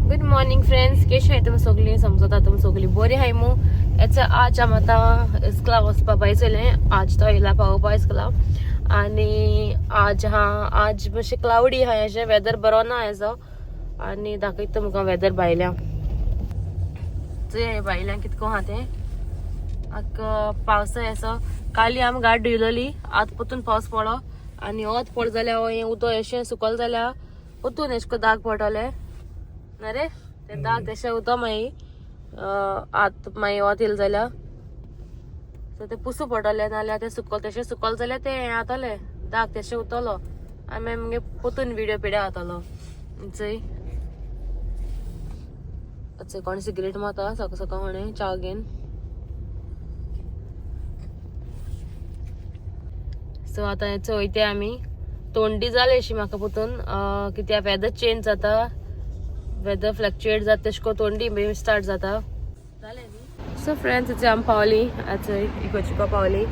Good morning friends, कशी आहे तुम्ही सगळी? समजता तुम्ही सगळी बरी आहे मू याचं आज आम आतां इस्कला वचपा पाहिजे. आज तो येयला पावोवपा इस्कला आणि आज मातशें क्लाउडी आहा, हेजें वेदर बरो ना हेजो. आनी दाखयता तुमकां वेदर भायल्या भायल्यां कितको आहा तें. पावसा असो काली आमी गाडी धुयलोली, आतां परतून पावस पडलो आनी वत पड जाल्यार हें उदक अशें सुकल जाल्यार परतून एशको दाग पडटले ना रे. ते दाग तशें उदक मागीर आतां मागीर वत येयलें जाल्यार सो ते पुसू पडटले, नाल्यार ते तशें सुकल जाल्यार ते हें जातले दाग तशें उरतलो आनी मागीर परतून विडियो पिड्या जातलो. चंय कोण सिगरेट मारता सकाळ सकाळ म्हणे च्या घेवन. सो आतां वयते आमी. तोंडी जाली अशी म्हाका परतून कित्याक वेदर चेंज जाता, वेदर फ्लक्च्युएट जाता तेशको तोंडी बी स्टार्ट जाता. सो फ्रेंड्स आमी पावली, चंय इगोर्जीको पावली,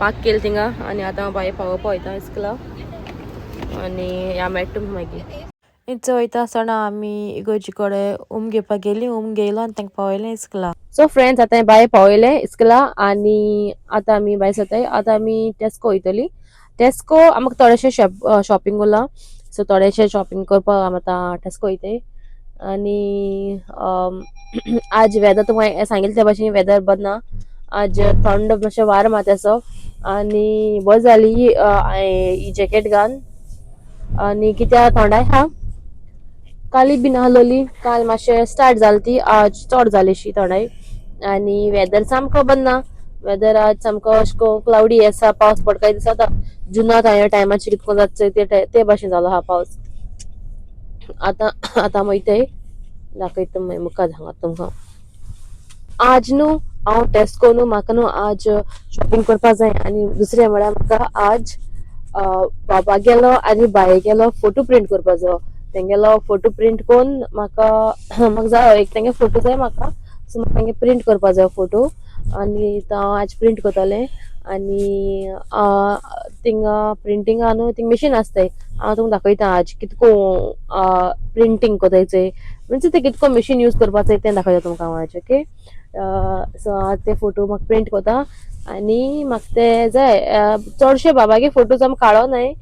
पार्क केली थिंगा आनी आतां हांव भायर पावोवपा वयता इस्कला आनी ह्या मेळटा तुमकां मागीर. इथं वयता आसतना आमी इगोर्जी कडेन घेवपाक गेली, घेयलो आनी तांकां पावयलें इस्कला. सो फ्रेंड्स आतां भायर पावयलें इस्कला आनी आतां आमी भायर सरताय. आतां आमी टेस्को वयतली. टेस्को आमकां थोडेशें शॉपिंग उरलां, सो थोडेशें शॉपिंग करपाक आमी आतां टेस्को वयताय. आनी आज वेदर तुमकां सांगिल्ले ते भाशेन वेदर बरो ना, आज थंड मातशें वारो मारता असो आनी बरी जाली ही जॅकेट घालून. आनी कित्याक थंडाय आहा, काली बीन आहलोली, काल मातशें स्टार्ट जाली ती, आज चड जालीशी थंडाय आनी वेदर सामको बरो ना. वेदर आज सामको अशको क्लाउडी आसा, पावस पडकाय दिसता. जुनांत ह्या टायमाचेर कितको जाता ते भाशेन जालो आहा पावस. आतां वयताय, दाखयता मुखार हांगा तुमकां. आज न्हू हांव टेस्को न्हू म्हाका न्हू आज शॉपिंग करपा जाय आनी दुसरें म्हळ्यार म्हाका आज बाबा गेलो आनी बाये गेलो फोटो प्रिंट करपा जायो. तेंगेलो फोटो प्रिंट कोन्न म्हाका जाय एक तेंगे फोटो जाय म्हाका, सो म्हाका तेंगे प्रिंट करपा जाय फोटो आनी हांव आज प्रिंट करतलें. आनी थिंगा प्रिंटिंगा न्हू थिंग मशीन आसताय, हांव तुमकां दाखयता आज कितको प्रिंटींग कोतायचंय, म्हणजे ते कितको मशीन यूज करपाचंय तें दाखयता तुमकां हांव आज. ओके, सो आज ते फोटो म्हाका प्रिंट कोता आनी म्हाका ते जाय. चडशे बाबागे फोटोज आमकां काडोनाय,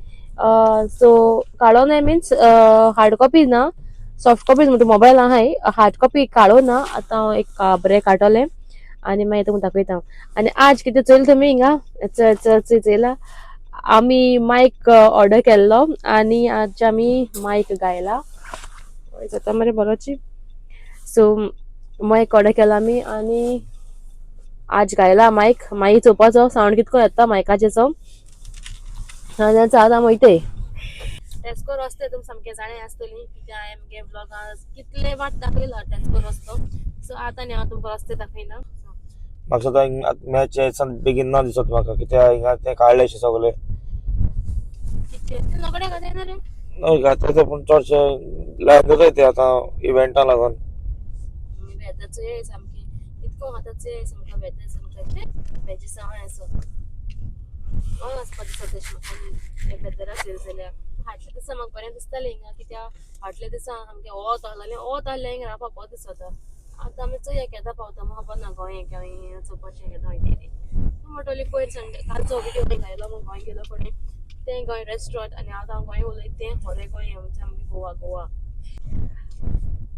सो काडोनाय मिन्स हार्ड कॉपी ना, सॉफ्ट कॉपीज म्हणटा मोबायल आहाय, हार्ड कॉपी काडो ना. आतां हांव एक बरें काडटलें आनी मागीर तुमकां दाखयता. आनी आज कितें चोयलें तुमी हिंगा चयला आमी मायक ऑर्डर केल्लो आनी आज आमी मायक गायला जाता मरे बरोची. सो मायक ऑर्डर केला आमी आनी आज गायला मायक, मागीर चोवपाचो सावंड कितको येता मायकाचेचो. आनी आतां वयताय टेस्को रस्ते. तुमी सामकें जाणें आसतलीं कित्याक हांवें म्हगे ब्लॉगां कितले वाट दाखयला टेस्को रस्तो. सो आतां न्ही हांव तुमकां रस्ते दाखयना. म्हाका सुद्दां मॅच बेगीन ना दिसत म्हाका, कित्याक हिंगा तें काडलेशें सगळें नगडे घालना रे. हय घातले ते, पूण चडशे लायन जाताय ते आतां इव्हेंटा लागून. वेदरचें सामकें कितको आतांचें सामकें वेदर सामकें वेजीस आहा असो हय वचपा दिसता तशें म्हाका. वेदर आसलें जाल्यार फाटल्या दिसा म्हाका बरें दिसतालें हिंगा, कित्याक फाटल्या दिसा सामकें वत आहलें हिंगा रावपाक बरें दिसता. आतां आमी चोया केदां पावता म्हाका खबर ना गोंय चोवपाचें केदां वयता तें. म्हणटली पयर संडे कालचो विडियो घायलो म्हूण गोंय गेलो फुडें तें गोंय रेस्टॉरंट आनी आतां हांव गोंय उलयता तें खरें गोंय आमचें गोवा.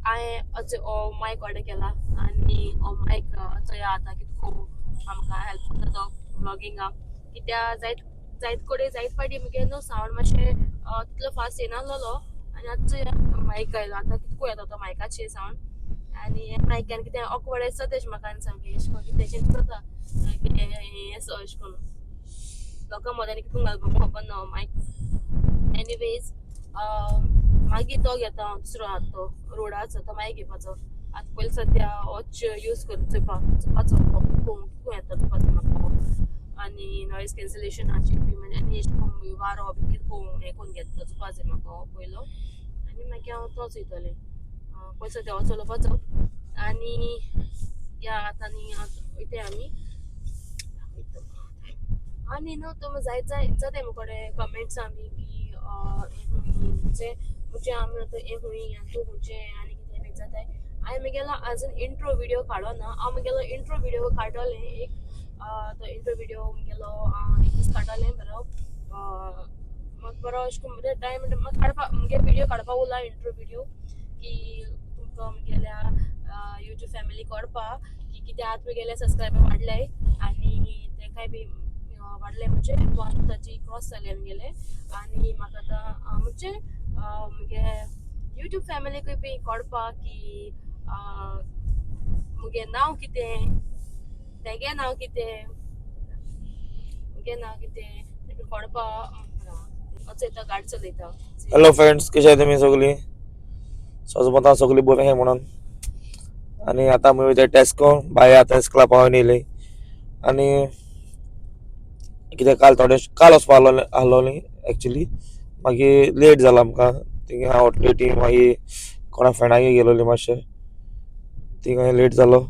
हांवें हो मायक ऑर्डर केला आनी हो मायक चोया आतां कितको आमकां हेल्प करता तो ब्लॉगिंगाक, कित्याक जायत कडेन जायत पाटी म्हगे न्हू सावंड मातशें तितलो फास्ट येनासलो आनी आतां चोया मायक घायलो आतां कितको येता तो मायकाचेर सावंड. आनी मायकान कितें ऑकवर्ड आसता तेशें म्हाका सामकें एशें कोन्न कितें तेशें जाता हें असो एशें कोन्न लोकां मोद्यान कितून घालपाक खबर ना मायक. एनीवेज मागीर तो घेता हांव दुसरो आहा तो रोडाचो तो मागीर घेवपाचो. आतां पयलीं सद्या होच यूज चोवपाचो कितको येता चोवपाचो म्हाका. आनी नॉयज कॅन्सलेशन हाची बी म्हणजे आनी एशें कोन्न वारो बी कितको हें कोन्न घेता चोवपा जाय म्हाका हो पयलो आनी मागीर हांव तो चोयतलें. पयलीं सद्या हो चलोवपाचो आनी या आतां न्ही वयताय आमी. आनी न्हू तुमी जाताय मुकोडे कमेंट्स आमी की म्हणजे आमी आतां हें खूंय तूं खुंयचें आनी कितें जाताय हांवें म्हगेलो आजून इंट्रो व्हिडिओ काडो ना हांव म्हगेलो इंट्रो व्हिडिओ काडटलें एक तो इंट्रो व्हिडिओ म्हगेलो एक दीस काडटलें बरो म्हाका बरो अशें करून म्हणजे टायम म्हाका काडपा म्हगे व्हिडिओ काडपा उरला इंट्रो व्हिडिओ की तुमकां म्हगेल्या यूट्यूब फॅमिली कळपा की कितें आतां म्हगेले सबस्क्रायबर वाडले आनी तेंकाय बी वाडले म्हणजे 130 क्रॉस जाले म्हगेले आनी म्हाका आतां म्हणजे म्हगे यूट्यूब फॅमिलीकूय बी कळपा की म्हगे नांव कितें तेगे नांव कितें म्हगे नांव कितें तें कळपा चलयता गाडी चलयता हॅलो फ्रेंड्स, कशे आहात तुम्ही सगळी? सोजमता सगळी बरें हे म्हणून आणि आता आमी वयता टेस्को बाय आतां टेस्कोला पावून येयली आनी कितें काल वचपा आहलोली एक्चुली मागीर लेट जाला आमकां थिंगा हांव लेटी मागीर कोणा फ्रेंडागेर गेलोली मातशें थिंगा लेट जालो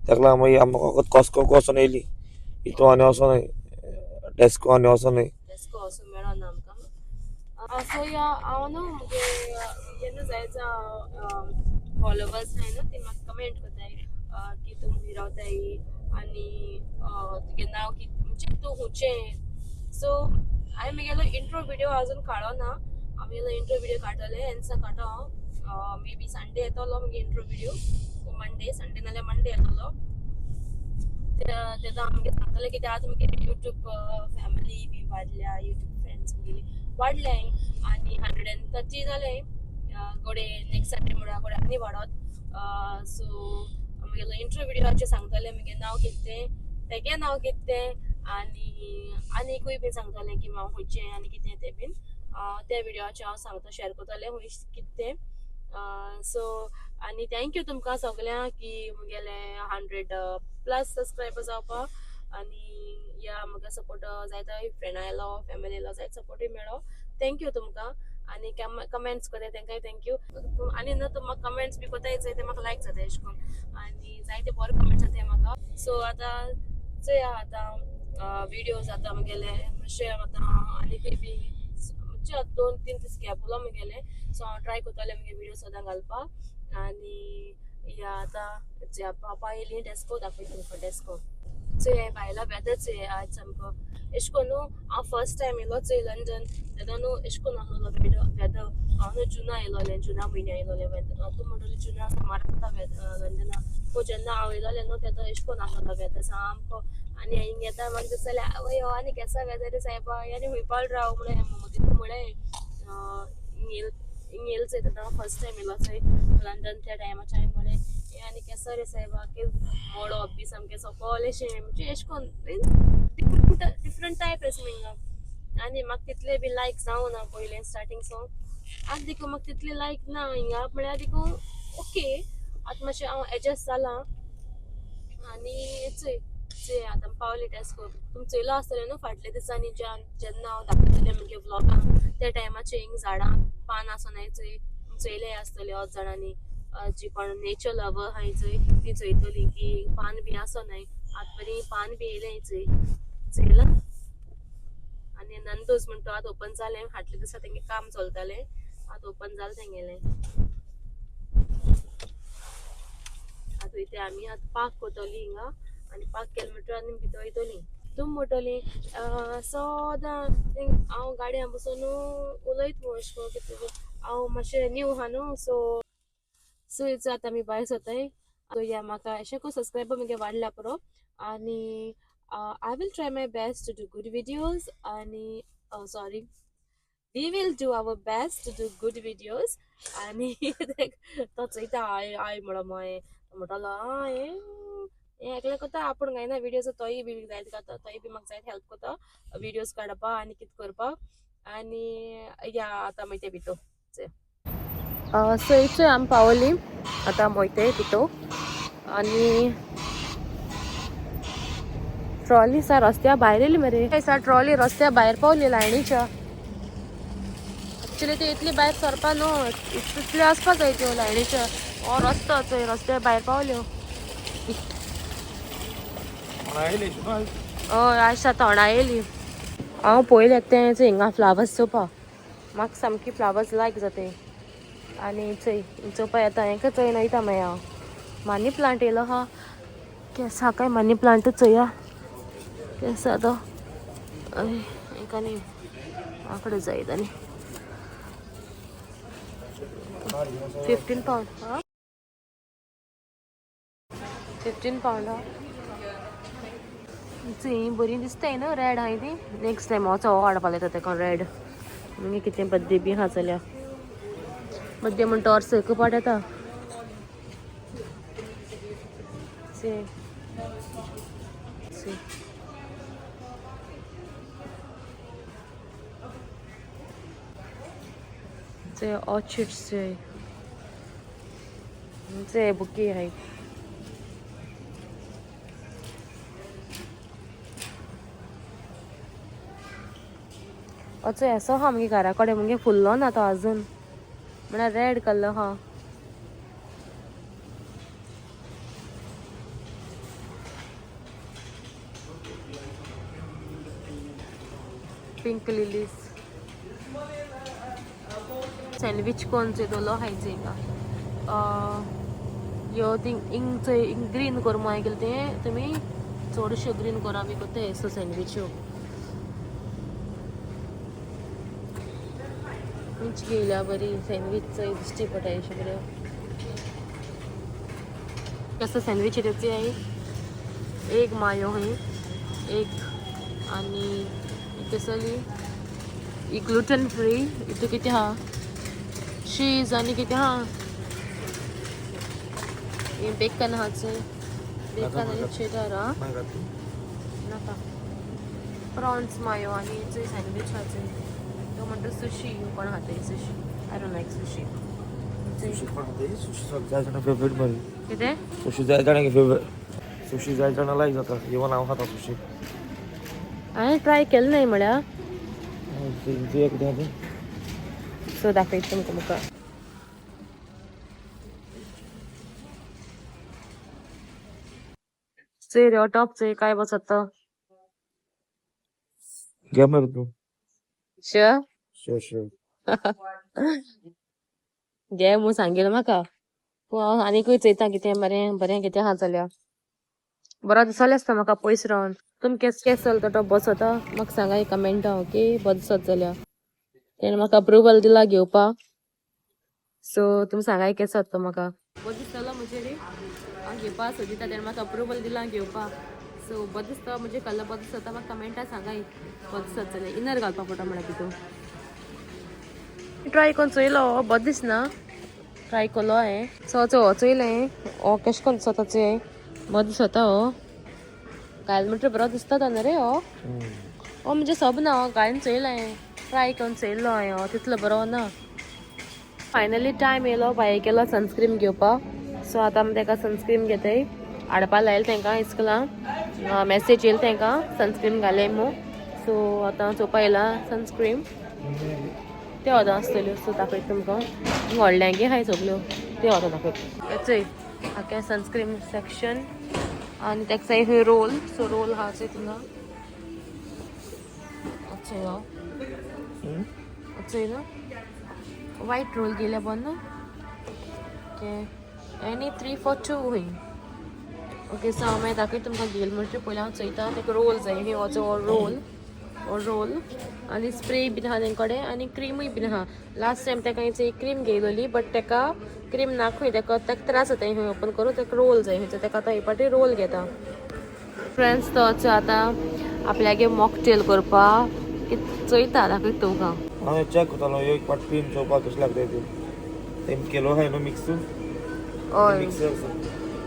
तेका लागून मागीर आमकां फकत कॉस्को वचोन येयली हितू आनी वचोन न्हय टेस्को आनी वचोन न्हय टेस्को वचून मेळना आमकां सो या हांव न्हू म्हगे जेन्ना जायतो फॉलोवर्स आहाय न्हू ती म्हाका कमेंट कोत्ताय की तूं खंय रावताय आनी तुगे नांव कितें म्हणजे तूं खुंयचें सो हांवें म्हगेलो इंट्रो व्हिडिओ आजून काडो ना हांव म्हगेलो इंट्रो व्हिडिओ काडटलें एन्सा काडटा हांव मे बी संडे येतलो म्हगे इंट्रो व्हिडिओ मंडे संडे नाल्यार मंडे येतलो तेन्ना आमगे सांगतलें कित्याक आतां म्हगे यूट्यूब फॅमिली बी वाडल्या यूट्यूब फ्रेंड्स म्हगेली वाडल्याय आनी 130 जाले गोडे नेक्स्ट संडे म्हणल्यार गोडे आनी वाडत सो म्हगेलो इंट्रो व्हिडिओचेर सांगतलें म्हगे नांव कितें तेगे नांव कितें आनीकूय बीन सांगतलें की हांव खंयचें आनी कितें तें बीन त्या व्हिडिओचेर हांव सांगता शेअर करतलें खूंय कितें सो आनी थँक्यू तुमकां सगल्यांक की म्हगेले 100+ सबस्क्रायबर जावपा आनी या म्हाका सपोर्ट जायतो फ्रेंडा येयलो फॅमिली येयलो जायतो सपोर्टूय मेळ्ळो थँक्यू तुमकां आनी कमेंट्स कोताय तेंकाय थँक्यू आनी न्हू तुमकां कमेंट्स बी कोताय ते म्हाका लायक जाता अशें करून आनी जायते बरे कमेंट्स जाताय म्हाका सो आतां चोया आतां व्हिडिओज आतां म्हगेले मातशें आतां आनीकूय बी म्हणजे 2-3 दीस गॅप उरलो म्हगेले सो हांव ट्राय करतलें म्हगे व्हिडिओ सदां घालपाक आनी या आतां पापा येयली टेस्को दाखय तुमकां टेस्को चोय हे भायलो वेदर चोय आज सामको अशें करून हांव फर्स्ट टायम येयलो चोय लंडन तेन्ना न्हू अशें करून आहलोलो वेदर हांव न्हू जुना येयलोलें जुना म्हयन्या येयलोलें वेदर तूं म्हणटली जुना मार जाता लंडना पूण जेन्ना हांव येयलोलें न्हू तेन्ना अशें करून आहलोलो वेदर सामको आनी हिंग येता म्हाका दिसतालें आवय हो आनी केसा वेदर सायबा आनी हुंयपाल राव म्हळें तितून म्हळें हिंग येयलो चोय तेन्ना फर्स्ट टायम येयलो चोय लंडन त्या टायमाचेर हांवें म्हळें हे आनी केसो रे सायबा की मोडप बी सामकें सकयल अशें म्हणजे अशें करून डिफरंट टायप अशें हिंगा आनी म्हाका तितलें बी लायक जावं ना पयलें स्टार्टींग सो आतां देखून म्हाका तितलें लायक ना हिंगा म्हळ्यार देखून ओके आतां मातशें हांव एडजस्ट जालां आनी चोय आतां पावली टेस्को तुमी चोयलो आसतलें न्हू फाटल्या दिसांनी जेन्ना हांव दाखयतलें म्हगे व्लॉगान त्या टायमाचेर हिंग झाडां पान आसोनाय चोय चोयलें आसतलें होच जाणांनी जी कोण नेचर लवर आहाय चोय ती चोयतली की पान बी आसोनाय आतां बरी पान बी येयलें चोय चोयलां आनी नंदूस म्हणटा आतां ओपन जालें फाटल्या दिसा तेंगे काम चलतालें आतां ओपन जालें तेंगेलें आतां इथे आमी आतां पार्क करतलीं हिंगा आनी पार्क केलें म्हणटकीर आनी भितर वयतलीं तुमी म्हणटलीं सोदां हांव गाडयान बसून उलयता अशें करून कितें हांव मातशें न्यू आहा न्हू सो आतां आमी भायर सरताय या म्हाका अशें करून सबस्क्रायबर म्हगे वाडल्या पुरो आनी I will try my best to do good videos आनी sorry we will do our best to do good videos आनी तो चोयता आय म्हणोन मागीर म्हणटालो हें एकलें कोता आपूण गायना व्हिडियोज तोय बी जायत घालता तोय बी म्हाका जायत हेल्प कोता व्हिडियोज काडपा आनी कितें करपाक आनी या आतां मागीर ते भितर सो इथूय आमी पावली आतां मोयते भितर आनी ट्रॉली सा रस्त्या भायर येयली मरे सा ट्रॉली रस्त्या भायर पावली लायणीच्या एक्चुली ती इतली भायर सरपा न्हू इतली आसपा जाय त्यो लायणीच्या हो रस्तो चोय रस्त्या भायर पावल्यो हय आज थोडा येयली हांव पयलें तें हिंगा फ्लावर्स चोवपा म्हाका सामकी फ्लावर्स लायक जाताय आनी चोय चोवपा येता हेंका चोय नयता माया मनी प्लांट येयलो हा केसा काय मनी प्लांट चोया केसा तो हेंका न्ही आकडे जायत आनी 15 pound हा 15 pound हा चोय बरी दिसताय न्हू रेड हाय ती नेक्स्ट टायम वचो हाडपा लायता तेका रेड मागीर कितें बड्डे बी आहा जाल्यार बड्डे म्हण टॉर्च सकपाट येता ऑर्चिड्स बुके हाय असो असो हा मगे घरा कडेन मगे फुल्लो ना तो अजून म्हळ्यार रेड कलर हा पिंक लिलीज सँडविच कोनचे दोलो हायचे यो थिंग इंग ग्रीन कोरमा गेल ते तुमी चडशे ग्रीन कोरा बी कोते सो सँडविच मिंच घेयल्या बरी सँडविच चोय दिश्टी पडटा अशें बऱ्यो कसं सँडविच येते आहे एक मायो हय एक आनी कसली ही ग्लुटन फ्री हितू कितें हा चीज आनी कितें हा हे बेकन हा चोय बेकन आनी चेडर हा नाका प्रॉन्स मायो आनी चोय सँडविच हा चोय तो म्हणटा सुशी कोण खाता sushi I don't like sushi sushi जाय जाणां फेवरेट मरे कितें सुशी जाय जाणां फेवरेट सुशी जाय जाणां लायक जाता इवन हांव खाता सुशी हांवें ट्राय केलें नाय म्हळ्यार कितें आहा सो दाखयता तुमकां मुखार चोय रे टॉप चोय काय बसत तो घे मरे तूं श्योर श्योर घे म्हूण सांगिल्लें म्हाका पूण हांव आनीकूय चोयता कितें बरें बरें कितें आहा जाल्यार बरो दिसलें आसता म्हाका पयस रावन तुमी केस चलता तो टॉप बसता म्हाका सांगाय कमेंटा ओके बरो दिसत जाल्यार तेणें म्हाका अप्रुवल दिला घेवपाक सो तुमी सांगाय केसो तो म्हाका बरो दिसतलो म्हणजे रे हांव घेवपा सोदिता तेणें म्हाका अप्रुवल दिला घेवपाक सो बरो दिसता म्हणजे कलर बरो दिसता म्हाका कमेंटा सांगाय बरो दिसत जाल्यार इनर घालपा पडटा म्हळ्यार तितून ट्राय करून चोयलो बरो दिसना ट्राय केलो हांवें सो चोयलें हो केश कोन्न दिसता चोय बरो दिसता हो घाल म्हणटा बरो दिसता तो न्ही रे हो म्हणजे सब ना हो घालून चोयलो हांवें ट्राय करून चोयलो हांवें हो तितलो बरो ना फायनली टायम येयलो भायर गेलो सनस्क्रीम घेवपाक सो आतां आमी ताका सनस्क्रीम घेताय हाडपा लायले तांकां इस्कुलां मॅसेज येयली तांकां सनस्क्रीम घाले मू सो आतां चोवपा येयला सनस्क्रीम ते वोदों आसतल्यो सो दाखयता तुमकां व्हडल्यांगे हाय सगल्यो ते वोदों दाखयता चोय हाका सनस्क्रीम सेक्शन आनी ताका जाय खंय रोल सो रोल हा चोय थिंगा चोय हो चोय न्हू वायट रोल गेल्या बंद ओके एनी 3 for 2 हूंय ओके सो हांव मागीर दाखयता तुमकां घेयल म्हणटा पयलीं हांव चोयता ताका रोल जाय ही वचो रोल आनी स्प्रे बीन आहा तेंचे कडेन आनी क्रिमूय बीन आहा लास्ट टायम ताका एक क्रीम घेयलोली बट ताका क्रीम नाखूय ताका त्रास जाता खंय ओपन करून ताका रोल जाय खंयचो ताका आतां हे पाटी रोल घेता फ्रेंड्स तो आतां आपल्यागे मॉकटेल करपाक चोयता दाखयता तुमकां हांव चॅक करतालो एक पाट क्रीम चोवपाक कशें लागता तें केलो आहाय न्हू मिक्स हय मिक्सर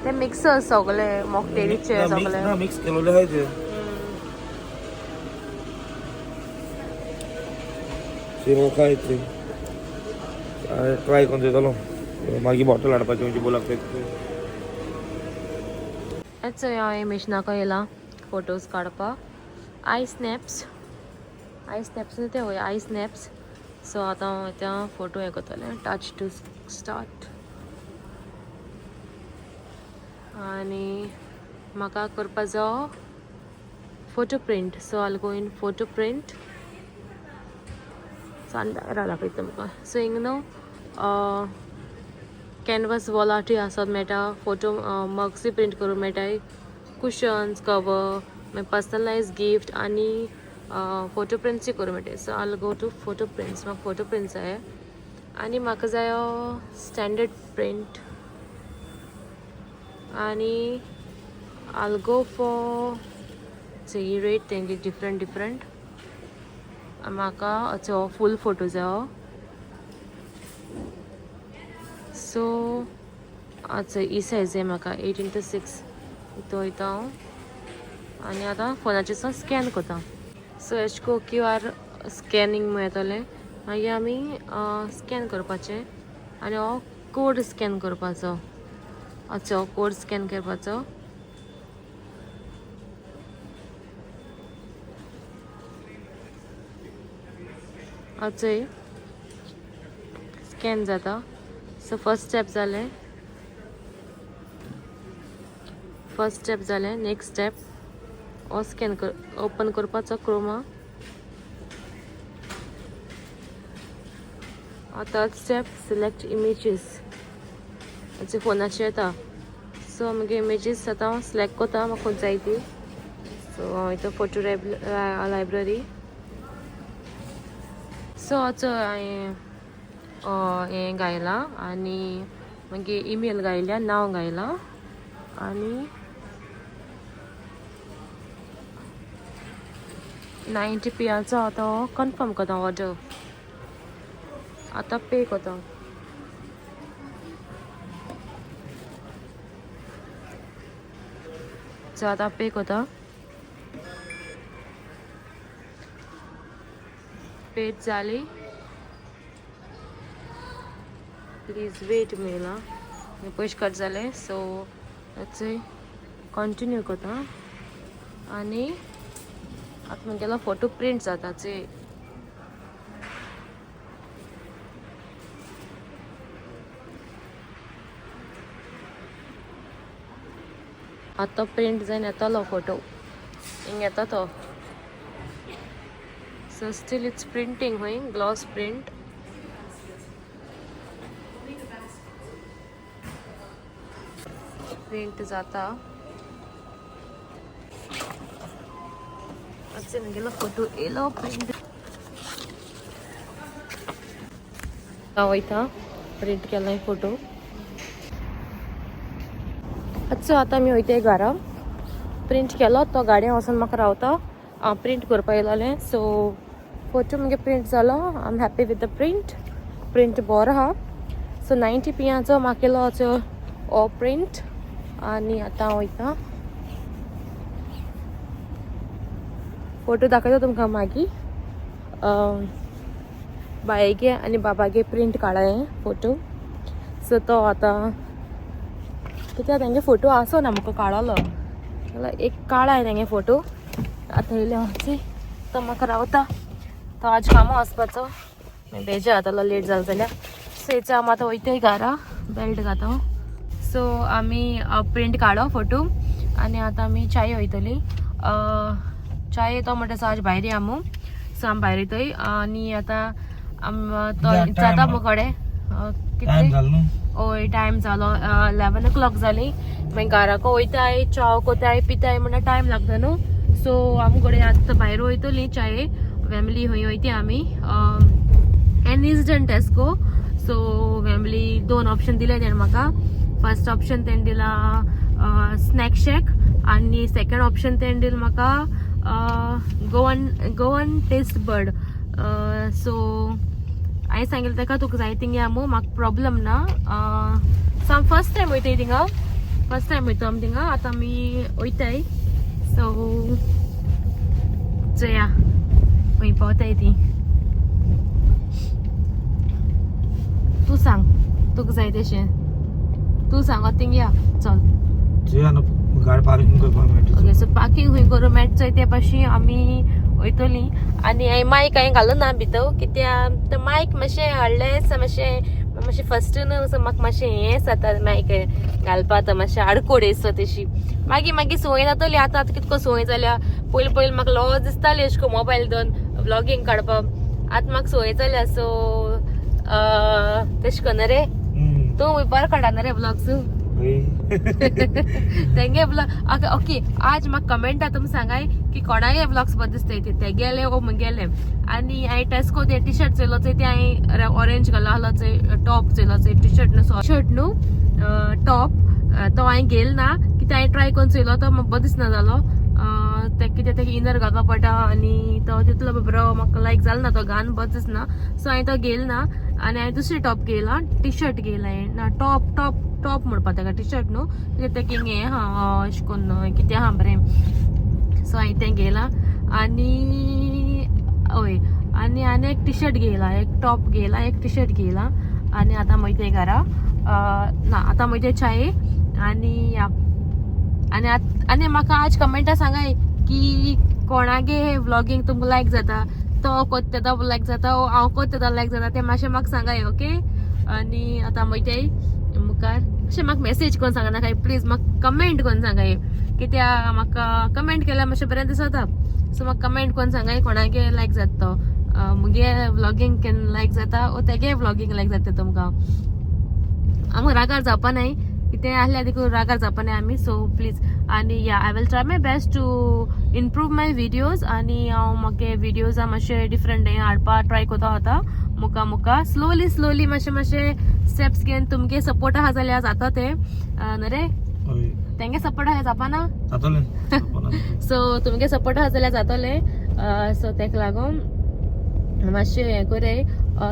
ते मिक्सर सगळे मॉकटेलीचे सगळे ना मिक्स केलोले आहाय ते सेम काय ते ट्राय करून चोयतालो मागीर बॉटल हाडपाची म्हणजे बोलाक चोय हांव मिशनाको येयला फोटोज काडपाक आय स्नॅप्स ते वय आय स्नॅप्स सो आतां हांव त्या फोटो हे करतलें टच टू स्टार्ट आनी म्हाका करपा जायो फोटो प्रिंट सो आल गो इन फोटो प्रिंट दाखयता तुमकां सो हिंग न्हू कॅनवस वॉलाटूय आसत मेळटा फोटो मग्सूय प्रिंट करूंक मेळटाय कुशन्स कवर मागीर पर्सनलायज गिफ्ट आनी फोटो प्रिंट्सूय करूंक मेळटाय so I go to photo prints म्हाका फोटो प्रिंट्स जाय आनी म्हाका जायो स्टँडर्ड प्रिंट आनी आय गो फॉर ही रेट तेंगे डिफरंट म्हाका हो फूल फोटो जायो सो आतां ही सायज जाय म्हाका 8x6 तो वयता हांव आनी आतां फोनाचेर स्कॅन करता सो एश को QR स्कॅनिंग मेळटलें मागीर आमी स्कॅन करपाचें आनी हो कोड स्कॅन करपाचो हो कोड स्कॅन करपाचो चोय स्कॅन जाता सो फर्स्ट स्टेप जालें नेक्स्ट स्टेप हो स्कॅन ओपन करपाचो क्रोमा थर्ड स्टेप सिलेक्ट इमेजीस म्हणजे फोनाचेर येता सो मागीर इमेजीस आतां हांव सिलेक्ट करता म्हाका खंय जाय ती सो हांव फोटो लायब्ररी सो हांवें हें घायलां आनी मागीर ईमेल घायल्या नांव घायलां आनी 90p आतां कन्फर्म करता ऑर्डर आतां पे करता सो आतां पे करता पेड जाली प्लीज वेट मेला पयशे कट जाले सो कंटिन्यू करता आनी आतां म्हगेलो फोटो प्रिंट जाता आतां प्रिंट जावन येतलो फोटो हिंग येता तो सो स्टील इट्स प्रिंटींग हूंय ग्लॉस प्रिंट प्रिंट जाता म्हगेलो फोटो येयलो प्रिंट हांव वयता प्रिंट केलो फोटो सो आतां आमी वयताय घरा प्रिंट केलो तो गाडयेन वचून म्हाका रावता प्रिंट करपा येयलोलें सो फोटो मुगे प्रिंट जालो I am happy with the print बरो आहा सो 90p म्हाका येयलो हो प्रिंट आनी आतां हांव वयता फोटो दाखयता तुमकां मागीर बायेगे आनी बाबागे प्रिंट काडले फोटो सो तो आतां कित्याक तेंगे फोटो आसो ना म्हाका काडलो जाल्यार एक काडाय तेंगे फोटो आतां येयले हांव तो म्हाका रावता तो आज कामां वचपाचो बेजार जातालो लेट जालो जाल्यार सो हेचो हांव आतां वयताय घरा बेल्ट घातो सो आमी प्रिंट काडो फोटो आनी आतां आमी चाये वयतली चाय येतो म्हणटा आज भायर या आमू सो आमी भायर येतोय आनी आतां तो जाता मुकोडे कितले ओय टायम जालो 11 o'clock जाली मागीर घराको वयताय चाव कोताय पिताय म्हणल्यार टायम लागता न्हू सो आमी कडेन आतां भायर वयतली चाये फॅमिली हूंय वयती आमी एनिजडन टेस्को सो फॅमिली 2 ऑप्शन दिले तेणें म्हाका फर्स्ट ऑप्शन तेणें दिला स्नॅक शॅक आनी सेकंड ऑप्शन तेणें दिला म्हाका गोवन टेस्ट बर्ड सो हांवें सांगिल्लें ताका तुका जाय थिंगा या म्हाका प्रॉब्लम ना सो आमी फर्स्ट टायम वयताय थिंगा फर्स्ट टायम वयता आमी थिंगा आतां आमी वयताय सो चोया खंय पावताय ती तूं सांग तुका जाय तशें तूं सांग थिंग या चल गाडी पार्किंग करपाक मेळटा ओके सो पार्किंग खंय करूं मेळटा ते भाशेन आमी वयतली आनी हांवें मायक हांवें घालूं ना भितर कित्याक ते मायक मातशें हाडलें मातशें फस्टून म्हाका मातशें हें जाता मायक घालपाक मातशें आडकोड येसो तशी मागीर संवय जातली आतां कितको संवय जाल्या पयलीं म्हाका लॉज दिसताली अशें करून मोबायल दोन व्लॉगींग काडपाक आतां म्हाका संवय जाल्या सो तशें करून रे तू बरं काढणार रे ब्लॉग्स तेंगे ब्लॉग ओके आज म्हाका कमेंटा तुमी सांगाय की कोणाय ब्लॉग्स बरें दिसताय ते गेले ओ मुगेले आनी हांवें टेस्को ते टी शर्ट चयलो ते हांवें ऑरेंज कलर आहलो टॉप चयलो टी शर्ट न्हू टॉप तो हांवें गेल ना कित्याक हांवें ट्राय करून चयलो तो म्हाका बरो दिसना जालो ते कितें तेका इनर घालपा पडटा आनी तो तितलो बरो म्हाका लायक जालो ना तो घान बरो दिसना सो हांवें तो गेल ना आनी हांवें दुसरी टॉप घेयला टी शर्ट घेयला हांवें ना टॉप म्हणपा तेका टी शर्ट न्हू तेका हें हा अशें करून कितें आहा बरें सो हांवें तें घेयला आनी हय आनी एक टी शर्ट घेयला एक टॉप घेयला एक टी शर्ट घेयला आनी आतां वयता घरा ना आतां वयता चाये आनी या आनी म्हाका आज कमेंटा सांगाय की कोणागे व्लॉगिंग तुमकां लायक जाता तो कोत्ते तो लायक जाता ओ हांव कोत्ते तो लायक जाता तें मातशें म्हाका सांगाय ओके आनी आतां वयताय मुखार अशें म्हाका मेसेज करून सांगनाकाय प्लीज म्हाका कमेंट करून सांगाय कित्याक म्हाका कमेंट केल्यार मातशें बरें दिसता सो म्हाका कमेंट करून सांगाय कोणागे लायक जाता तो मुगे व्लॉगिंग केन लायक जाता ओ तेगे व्लॉगिंग लायक जाता तुमकां आमकां रागार जावपा नाय कितें आहल्यार देखून रागार जावपा नाय आमी सो प्लीज आनी या I will try my best to improve my videos आनी हांव म्हागे व्हिडियोज मातशे डिफरंट हें हाडपा ट्राय कोता होता मुका स्लोली मातशे स्टेप्स घेवन तुमगे सपोर्ट आहा जाल्यार जाता ते न्हू रे तेंगे सपोर्ट आहा जावपाना सो तुमगे सपोर्ट आहा जाल्यार जातले सो तेका लागून मातशें हें कोराय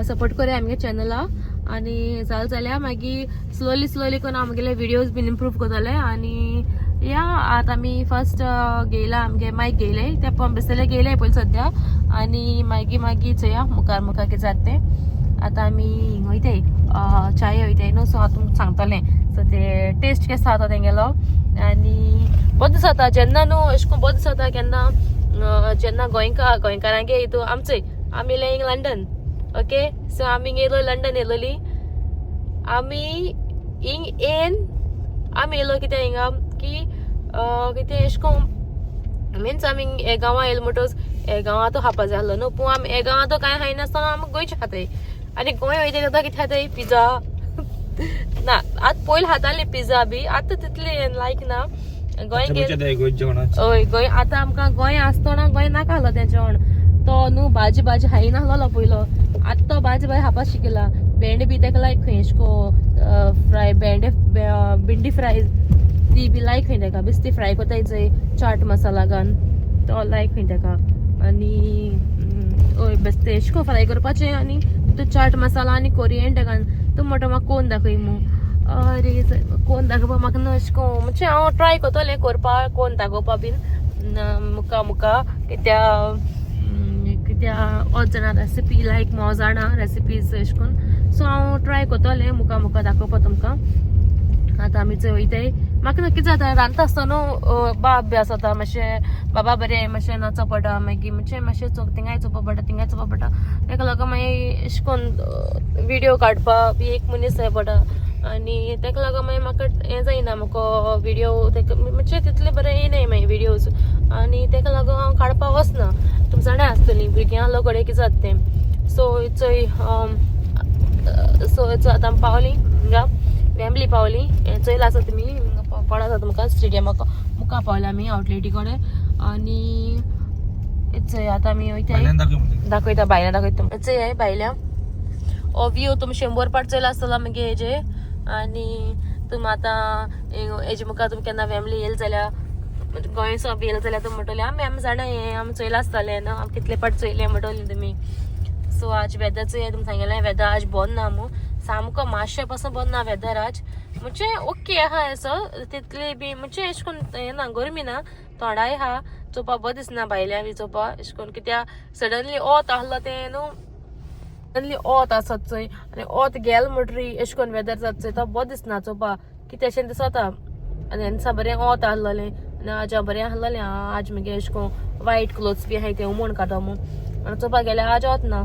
सपोर्ट कोराय आमगे चॅनला आनी जालें जाल्यार मागीर स्लोली करून आमगेले व्हिडियोज बीन इम्प्रूव कोताले आनी या आतां आमी फर्स्ट घेयला आमगे मायक घेयले ते बेसले घेयले पयलीं सद्या आनी मागीर चोया मुखार कितें जाता तें आतां आमी वयताय चाय वयताय न्हू सो हांव तुमकां सांगतलें सो ते टेस्ट केसो जाता तेंगेलो आनी बरो दिसता जेन्ना न्हू अशें करून बरो दिसता केन्ना जेन्ना गोंयकारांगे हितू आमचें आमी येयले हिंग लंडन ओके सो आमी येयलो लंडन येयलोली आमी हिंग येन आमी येयलो कितें हिंगा की कितें अशें करून मिन्स आमी हे गांवां येयलो म्हणटच हे गांवां तो खावपा जाय आहलो न्हू पूण आमी हे गांवां तो कांय खायनासतना आमी गोंयचे खाताय आनी गोंय वयताय तेन्ना कितें खाताय पिझ्झा ना आतां पयलीं खाताली पिझ्झा बी आतां तितली लायक ना गोंय हय गोंय आतां आमकां गोंय आसतना गोंय नाका आहलो तें जेवण तो न्हू भाजी खायना आहलो पयलो आतां तो भाजी खावपा शिकला भेंडे बी तेका लायक खंय एशको फ्राय भिंडी फ्राय ती बी लायक खंय तेका बेश्टी फ्राय कोताय चोय चाट मसाला घान तो लायक खंय तेका आनी हय बेश्टें एशको फ्राय करपाचें आनी तो चाट मसाला आनी कोरिएंडर घान तूं म्हणटा म्हाका कोण दाखय मू अरे कोण दाखोवपा म्हाका न्हू अशें म्हणजे हांव ट्राय कोतलें करपा कोण दाखोवपा बीन मुका कित्या ऑत जाणा रेसिपी लायक हांव जाणा रेसिपीज अशें करून सो हांव ट्राय कोतलें मुका दाखोवपा तुमकां आतां आमी चोय वयताय म्हाका नक्की जाता रांदता आसतना बाब अभ्यास जाता मातशें बाबा बरें मातशें नाचो पडटा मागीर मातशें थिंगाय चोवपा पडटा तेका लागून मागीर अशें करून विडियो काडपा बी एक मनीस जाय पडटा आनी तेका लागून मागीर म्हाका हें जायना म्हाका विडियो म्हणजे तितले बरें येयनाय मागीर विडियोज आनी तेका लागून हांव काडपा वचना तुमी जाणा आसतलीं भुरग्यां आहलो कडेन कितें जाता तें सो चोय आतां पावलीं हिंगा वेंबली पावलीं हें चोयलां आसा तुमी पडा जाता तुमकां स्टेडियमाक मुखार पावल्या आमी आवटलेटी कडेन आनी चोय आतां आमी वयताय दाखयता भायल्या दाखयता चोय भायल्या हो व्यू तुमी 100 पाट चोयला आसतलो मागीर हेजे आनी तुमी आतां हेजे मुखार तुमी केन्ना फॅमिली येयले जाल्यार गोंय सो येयले जाल्यार तुमी म्हणटले आमी जाणा हें आमी चोयलां आसतलें न्हू आमी कितले पाट चोयलें म्हणटलें तुमी सो आज वेदर चोय तुमी सांगलें वेदर आज बरो ना मू सामको मातशें पासून बरो ना वेदर आज म्हणजे ओके आहा असो तितली बी म्हणजे अशें करून हें ना गरमी ना थोडाय आहा चोवपा बरो दिसना भायल्या बी चोवपा अशें करून कित्याक सडनली ओत आहलो तें न्हू सडनली ओत आसत चोय आनी ओत गेल म्हणटरी अशें करून वेदर जाता चोय तो बरो दिसना चोवपा कितें अशें दिसता आनी हेन्ना बरें ओत आहलोलें आनी आज बरें आहलोलें आज मागीर अशें करून वायट क्लोथ्स बी आहाय ते हुमण काडटा मू आनी चोवपा गेल्यार आज ओत ना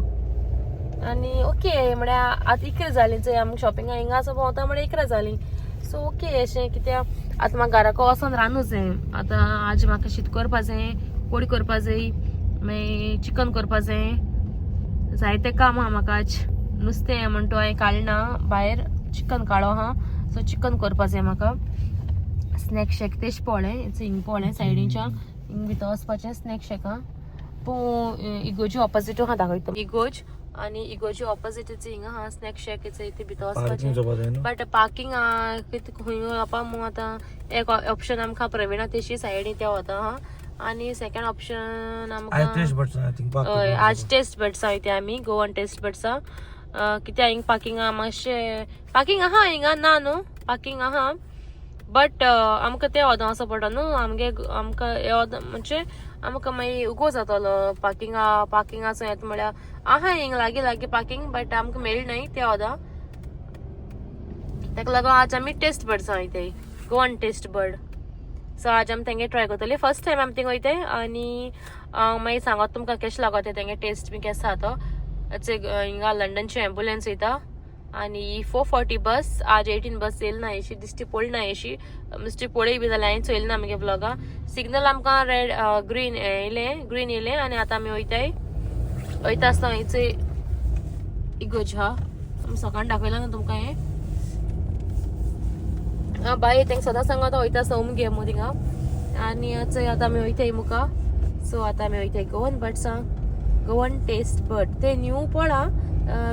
आनी ओके म्हळ्यार आतां इकरा जालीं चोय आमकां शॉपिंगा हिंगा भोंवता म्हळ्यार इकरा जालीं सो ओके अशें कित्याक आतां म्हाका घराको वचोन रांदूं जाय आतां आज म्हाका शीत करपा जाय कोडी करपा जाय मागीर चिकन करपा जाय जायतें काम आहा म्हाका आज नुस्तें म्हणटो हांवें काडना भायर चिकन काळो हा. सो चिकन करपा जाय म्हाका. स्नॅक शेक तेश पळय हिंग पळय सायडीच्या हिंग भितर वचपाचें स्नॅक शेका. इगोजी ऑपोजिट हा दाखयता. इगोज आणि इगोजी ऑपोजिट हिंग हा स्नॅक शेक इथे भितर वचपाचें. बट पार्किंग खंय वचपा मग आतां एक ऑप्शन आमकां प्रवीणा तेशी सायडीन ते वता हा. आणि सेकंड ऑप्शन आमकां हय आज टेस्ट बड्स वयता आमी गोवन टेस्ट बड्सा. कित्याक हिंग पार्किंगा मातशें पार्किंग आहा हिंगा ना न्हू पार्किंग आहा. बट आमकां ते वोदों वचो पडटा न्हू आमकां हे म्हणजे आमकां मागीर उगो जातलो पार्किंगाचो येता म्हळ्यार आहा हिंग लागीं पार्किंग बट आमकां मेळनाय ते वोदों. ताका लागून आज आमी टेस्ट बड्स वयताय गोवन टेस्ट बर्ड. सो आज आमी तेंगे ट्राय करतली फर्स्ट टायम आमी थिंग वयताय. आनी मागीर सांगत तुमकां कशें लागता तेंगे टेस्ट बी केसो आसा तो. हिंगा लंडनची एम्बुलन्स वयता आणि 440 बस आज 18 बस येयल ना अशी दिश्टी पडली ना अशी मिस्टेक पळय बी जाल्यार हांवें चोयली ना आमगे ब्लॉगा. सिग्नल आमकां रेड ग्रीन येयलें आनी आतां आमी वयता आसतना हेचे इगोज हा सकाळीं दाखयला ना तुमकां हें. बाय तेंका सदां सांगता वयता आसतना उमगे मग थिंगा. आनी आतां आमी वयताय मुका. सो आतां आमी वयताय गोवन टेस्ट बर्ड ते न्यू पळा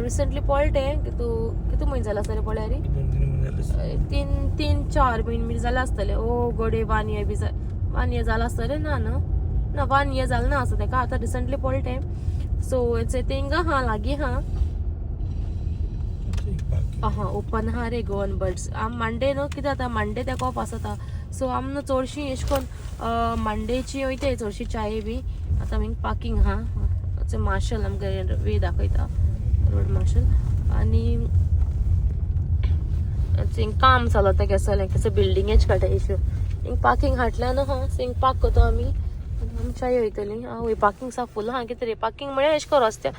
रिसंटली पळय तें कितू म्हयने जाला आसतले पळय रे 3-4 म्हयने जाले आसतले. ओ गोडे 1 year बी 1 year जाला आसतले ना 1 year जालें ना आसा तेका आतां रिसंटली पळय तें. सो तेंगा हा लागीं हा ओपन हा रे गोवन बर्ड्स. मंडे न्हू कितें जाता मंडे तेका ऑफ आसता. सो आमी न्हू चडशीं अशें करून मंडेची वयताय चडशी चाये बी. आतां आमी पार्किंग हा मार्शल आमकां वे दाखयता रोड मार्शल. आनी हिंग काम चलता केसो बिल्डिंगेच काडटा इश्यू हिंग पार्किंग हाटल्या न्हू हा. हिंग पार्क करता आमी आमी चाये वयतली. वय पार्किंग सा फूल हा कितें रे पार्किंग म्हळ्यार अशें करून रस्त्या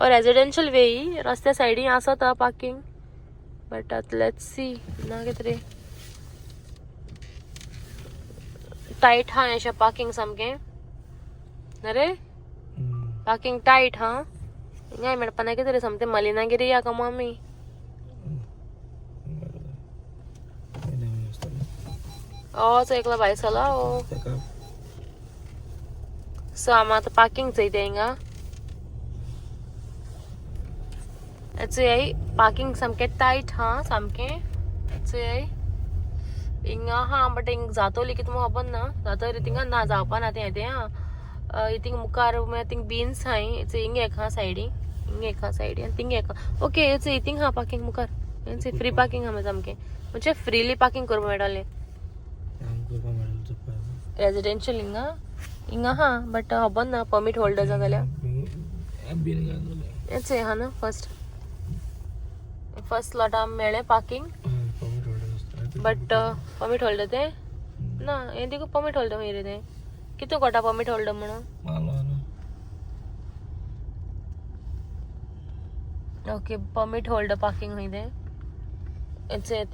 रेजिडेन्शियल वे रस्त्या सायडीन आसता पार्किंग. बट लेट्स सी ना कितें रे टायट हा अशें पार्किंग सामकें ना रे पार्किंग टायट हा. हिंगा मेळपा ना कितें रे समतें मलिनागिरी या कमो आमी. चो एकलो भायर चला सो आमी आतां पार्किंग चोयता हिंगा. पार्किंग सामकें टायट हा सामकें हिंगा हा. बट हिंग जातोली कितें खबर ना जातोली थिंगा ना जावपा ना तें थिंग मुखार थिंग बीन्स हाय हिंग एक हा सायडीन आनी थिंग एक ओके हितींग हा पार्किंग मुखार फ्री पार्किंग हा सामकें म्हणजे फ्रीली पार्किंग करपा मेळटलें रेजिडेन्शियल हिंगा हा. बट खबर ना परमीट होल्डर जाल्यार हेच हा ना फर्स्ट स्लॉटा मेळ्ळें पार्किंग. बट परमीट होल्डर ते ना हें देखून परमीट होल्डर खंय तें कितू कोटा परमीट होल्डर म्हणून. ओके परमीट होल्डर पार्किंग खंय तें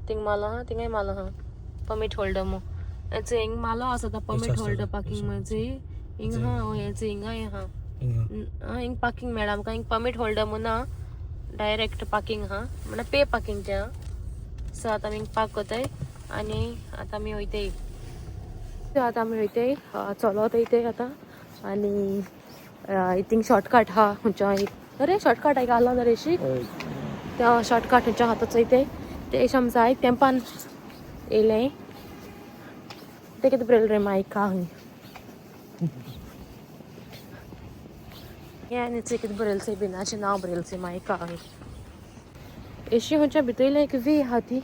थिंग मालो हा थिंगाय मालो हा परमीट होल्डर मो हिंग मालो आसा परमीट होल्डर पार्किंग म्हणजे हिंग हा हिंगाय हा हिंग पार्किंग मेळ्ळा आमकां. हिंग परमीट होल्डर म्हणून ना डायरेक्ट पार्किंग हा म्हणल्यार पे पार्किंग तें हा. सो आतां आमी पार्क कोताय आनी आतां आमी वयताय. चलत वयताय आतां. आनी हितींग शॉर्टकट हा खंयच्या अरे शॉर्टकट एक आसलो ना रेशी त्या शॉर्टकट खंयच्या हाताच वयताय ते आमी जाय तेंपान येयलें. ते कितें बरयलें रे मायका खंय हें कितें बरयलें बिनाचें नांव बरयलें मायका खंय एशी खंयच्या भितर एक वी आहा ती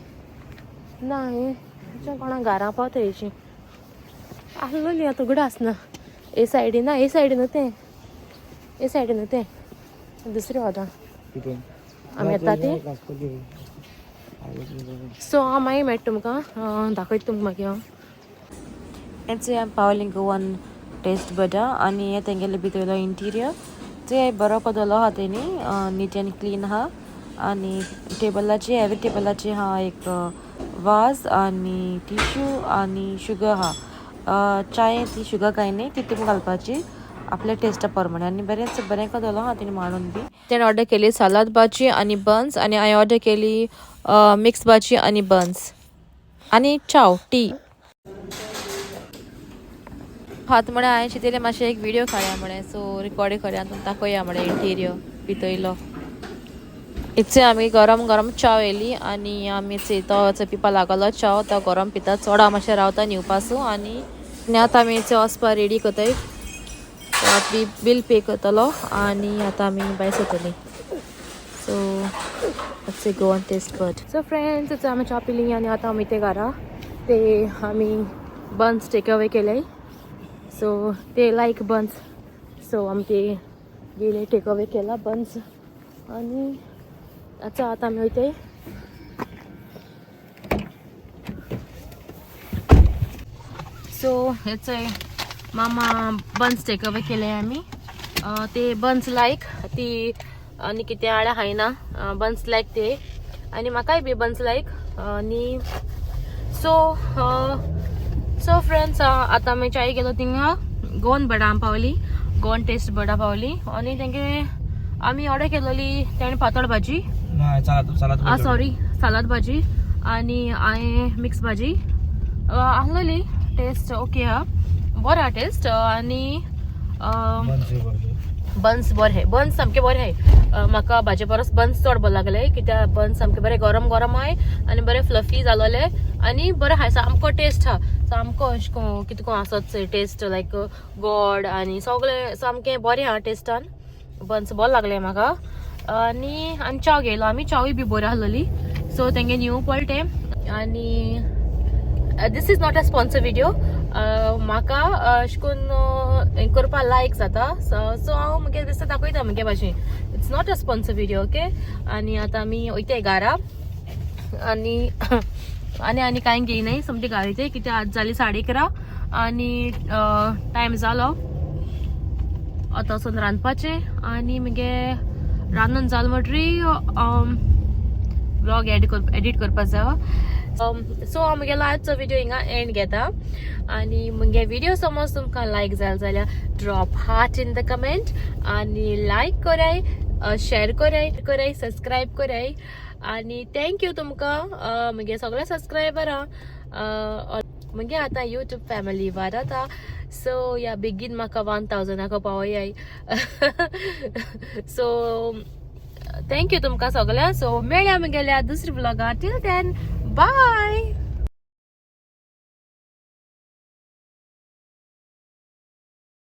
ना हे कोणा घरा पावता एशी आहलोली आतां उगडां आसना हे सायडीन ना हे सायडीन तें दुसरी वता आमी येता ती. सो हांव मागीर मेळटा तुमकां दाखयता तुमकां मागीर हांव पावलें गोवन टेस्ट बर्डा. आनी हे तेंगेले भितर इंटिरियर ते बरो कोदलो आहा तेणी नीट एंड क्लीन आहा. आनी टेबलाचेर एवरी टेबलाचेर हा एक वाज आनी टिश्यू आनी शुगर आहा. चाये ती शुगर कांय न्ही ती तुमी घालपाची आपल्या टेस्टा प्रमाणे आणि बरें करतलो हांव तिने मांडून बी. तेणें ऑर्डर केली सालाद भाजी आणि बन्स आणि हांवें ऑर्डर केली मिक्स भाजी आणि बन्स आणि चाव टी. हात म्हणे हांवें चिंतिल्लें मातशें एक व्हिडिओ काडया म्हणे सो रिकॉर्ड करया आनी दाखोवया म्हणे इंटिरियर भितरलो. इथे आमी गरम गरम चाव येयली आनी आमी तो पिवपा लागलो चाव तो गरम पिता चोडा मातशें रावता न्हिवपासू आनी आतां आमी वचपा रेडी करताय. बिल पे करतलो आनी आतां आमी भायर सरतली. So let's go on taste bud. So friends इथे आमी च्या पिली आनी आतां आमी ते घरा ते आमी बन्स टेक अवे केले. सो ते लायक बन्स सो आमी ते गेले टेक अवे केला बन्स आनी आतां आमी वयताय. सो हेचे मामा बन्स टेक अवे केले आमी. ते बन्स लायक ती आनी कितें आड्या खायना बन्स लायक ते आनी म्हाकाय बी बन्स लायक आनी सो फ्रेंड्स आतां आमी चाय गेलो थिंगा गोवन बर्डा पावली गोवन टेस्ट बर्डा पावली आनी तेंगे आमी ऑर्डर केलेली तेणें पातळ भाजी सॉरी सालाद भाजी आनी हांवें मिक्स भाजी आहलेली. टेस्ट ओके हा बरो हा टेस्ट आनी बन्स बरे बन्स सामके बरे हाय. म्हाका भाजे परस बन्स चड बरें लागले कित्याक बन्स सामके बरे गरम गरम हाय आनी बरे फ्लफी जालोले आनी बरे हाय सामको टेस्ट हा सामको अशें कितको आसत टेस्ट लायक गोड आनी सगळे सामकें बरें हा टेस्टान. बन्स बरो लागले म्हाका आनी चाव घेयलो आमी चावूय बी बरी आहलोली. सो तेंगे न्यू पळटे आनी this is not a sponsor video. म्हाका अशें करून करपा लायक जाता सो हांव मुगे दिसता दाखयता मुगे भाशेन. It's not a sponsor video okay. आनी आतां आमी वयताय घरा आनी आनी कांय घेयनाय समती घरा वयताय कित्याक आज जाली 11:30 आनी टायम जालो आतां वचून रांदपाचें आनी मुगे रांदून जाल म्हणटरी ब्लॉग एडिट करपा जाय. सो हांव मुगेलो आजचो व्हिडिओ हिंगा एंड घेता आनी मुगे व्हिडिओ समज तुमकां लायक जाल जाल्यार drop heart in the comment आनी लायक कोराय शेअर कोराय सबस्क्रायब कोराय आनी थँक्यू तुमकां मुगे सगळे सबस्क्रायबरां मुगे आतां यूट्यूब फॅमिली वाडता. सो या बेगीन म्हाका 1000 पावयाय. सो थँक्यू तुमकां सगळ्यांक. सो मेळया मुगेल्या दुसऱ्या ब्लॉगार. Till then bye.